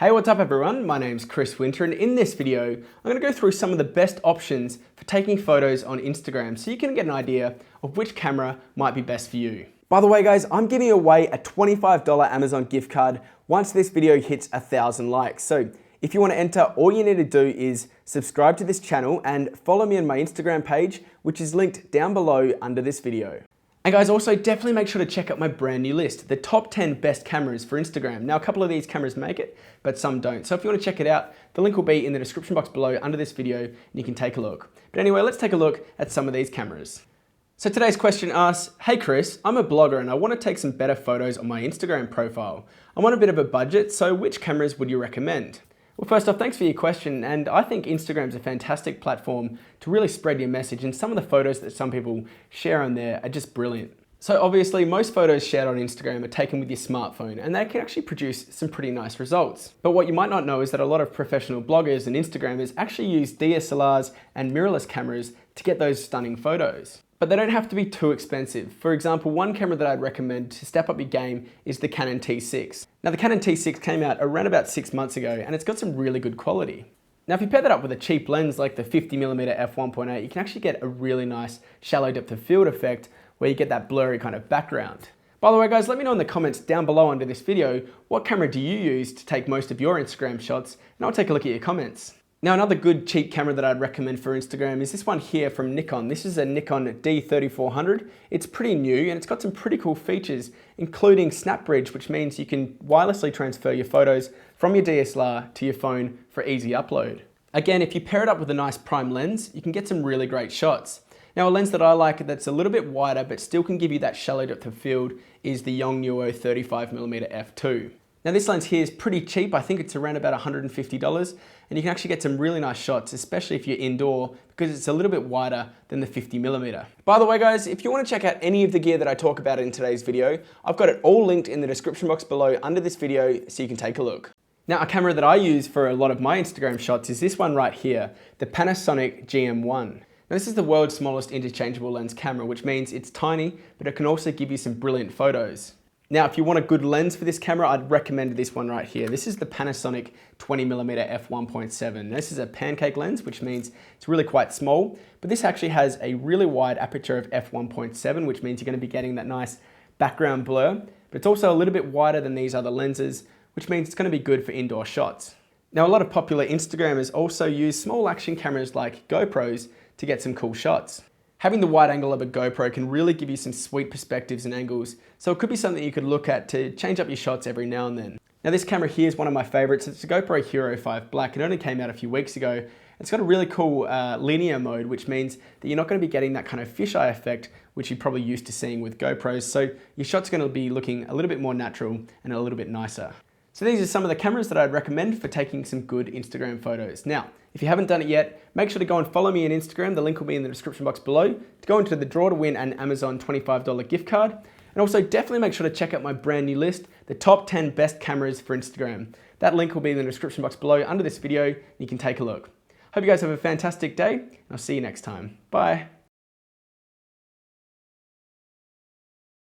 Hey, what's up everyone? My name's Chris Winter, and in this video, I'm going to go through some of the best options for taking photos on Instagram so you can get an idea of which camera might be best for you. By the way guys, I'm giving away a $25 Amazon gift card once this video hits 1,000 likes. So if you want to enter, all you need to do is subscribe to this channel and follow me on my Instagram page, which is linked down below under this video. And guys, also definitely make sure to check out my brand new list, the top 10 best cameras for Instagram. Now, a couple of these cameras make it, but some don't. So if you want to check it out, the link will be in the description box below under this video, and you can take a look. But anyway, let's take a look at some of these cameras. So today's question asks, hey Chris, I'm a blogger and I want to take some better photos on my Instagram profile. I'm on a bit of a budget, so which cameras would you recommend? Well, first off, thanks for your question, and I think Instagram's a fantastic platform to really spread your message, and some of the photos that some people share on there are just brilliant. So obviously, most photos shared on Instagram are taken with your smartphone, and they can actually produce some pretty nice results. But what you might not know is that a lot of professional bloggers and Instagrammers actually use DSLRs and mirrorless cameras to get those stunning photos. But they don't have to be too expensive. For example, one camera that I'd recommend to step up your game is the Canon T6. Now the Canon T6 came out around about 6 months ago and it's got some really good quality. Now if you pair that up with a cheap lens like the 50mm f1.8, you can actually get a really nice shallow depth of field effect where you get that blurry kind of background. By the way guys, let me know in the comments down below under this video, what camera do you use to take most of your Instagram shots, and I'll take a look at your comments. Now another good cheap camera that I'd recommend for Instagram is this one here from Nikon. This is a Nikon D3400. It's pretty new and it's got some pretty cool features, including SnapBridge, which means you can wirelessly transfer your photos from your DSLR to your phone for easy upload. Again, if you pair it up with a nice prime lens, you can get some really great shots. Now a lens that I like that's a little bit wider but still can give you that shallow depth of field is the Yongnuo 35mm f2. Now this lens here is pretty cheap. I think it's around about $150, and you can actually get some really nice shots, especially if you're indoor, because it's a little bit wider than the 50mm. By the way guys, if you want to check out any of the gear that I talk about in today's video, I've got it all linked in the description box below under this video so you can take a look. Now a camera that I use for a lot of my Instagram shots is this one right here, the Panasonic GM1. Now this is the world's smallest interchangeable lens camera, which means it's tiny, but it can also give you some brilliant photos. Now, if you want a good lens for this camera, I'd recommend this one right here. This is the Panasonic 20mm f1.7. This is a pancake lens, which means it's really quite small, but this actually has a really wide aperture of f1.7, which means you're going to be getting that nice background blur, but it's also a little bit wider than these other lenses, which means it's going to be good for indoor shots. Now, a lot of popular Instagrammers also use small action cameras like GoPros to get some cool shots. Having the wide angle of a GoPro can really give you some sweet perspectives and angles, so it could be something you could look at to change up your shots every now and then. Now this camera here is one of my favorites. It's a GoPro Hero 5 Black. It only came out a few weeks ago. It's got a really cool linear mode, which means that you're not going to be getting that kind of fisheye effect, which you're probably used to seeing with GoPros, so your shot's going to be looking a little bit more natural and a little bit nicer. So these are some of the cameras that I'd recommend for taking some good Instagram photos. Now, if you haven't done it yet, make sure to go and follow me on Instagram. The link will be in the description box below to go into the draw to win an Amazon $25 gift card. And also definitely make sure to check out my brand new list, the top 10 best cameras for Instagram. That link will be in the description box below under this video. You can take a look. Hope you guys have a fantastic day, and I'll see you next time. Bye.